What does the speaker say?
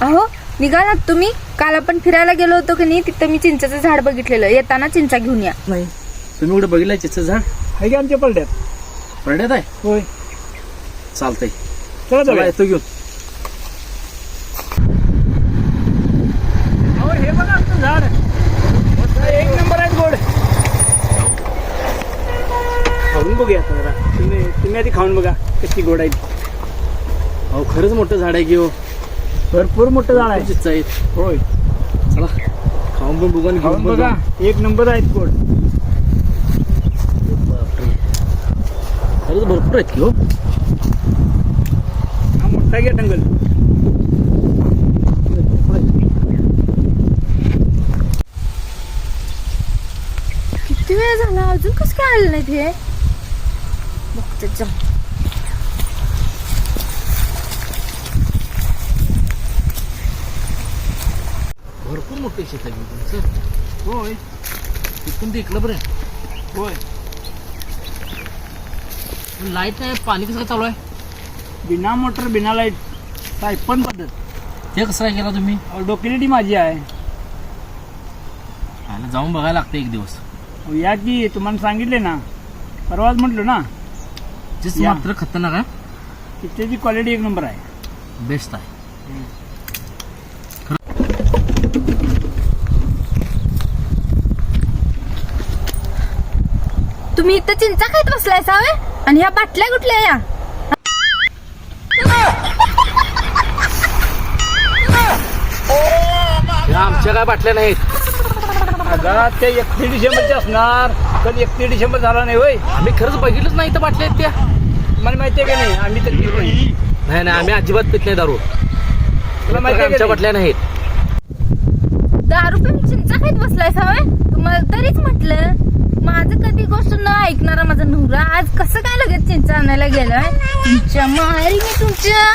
अहो निघालात तुम्ही? काल आपण फिरायला गेलो होतो की नाही, तिथं मी चिंचेचं झाड बघितलेलं. येताना चिंचा घेऊन या. नाही तुम्ही कुठे बघितलं चिंचेचं झाड? आहे की आमच्या पलट्यात. पडल्यात आहे? होय चालतंय, चला चला जाऊया. येतो घेऊन. अहो, हे बघा आमचं झाड मस्त एक नंबर आहे गोड. खाऊन बघूया आता जरा. तुम्ही आधी खाऊन बघा कशी गोड आहे. अहो खरंच मोठं झाड आहे की हो. भरपूर मोठं झाड आहे. चिंच आहेत. होय चला खाऊन पण बघू आणि खाऊन घेऊन पण बघा बघू. एक नंबर आहेत गोड. खरंच भरपूर आहेत की हो. हा मोठा घ्या टंगल. किती वेळ झाला अजून कसं काय आलं नाही ते? बघते जा. भरपूर मोठे शेत आहे तुमचं. होय तिथून ते इकडं बरं. होय लाईट नाही, पाणी कसं काय चालू आहे? बिना मोटर बिना लाईट सायपन पद्धत. ते कसं काय केला तुम्ही? डोकेलिटी माझी आहे. आला जाऊन बघायला लागतं एक दिवस. अहो, या की तुम्हाला सांगितले ना, परवाच म्हटलो ना. तेच या. मात्र खतरनाक आहे. तिथल्याची क्वालिटी एक नंबर आहे. बेस्ट आहे. तुम्ही इथं चिंचा खात बसलाय सावे? आणि ह्या बाटल्या कुठल्या या? या आमच्या काय बाटल्या नाहीत. आता ते 31 डिसेंबरचे असणार. कधी 31 डिसेंबर झाला नाही होय. आम्ही खरंच बघितलंच नाही तर बाटल्या आहेत त्या. मला माहिती आहे का नाही, आम्ही तर पिलो नाही. नाही नाही आम्ही अजिबात पित नाही दारू. तुला माहिती आहे आमच्या का बाटल्या नाहीत. दारू पिऊन चिंचा खात बसलाय सावे? तुम्हाला तरीच म्हटलं. माझं कधी गोष्ट न ऐकणारा माझा नवरा आज कसं काय लगेच चिंचा आणायला गेलाय? तुमच्या माहेरी मी तुमच्या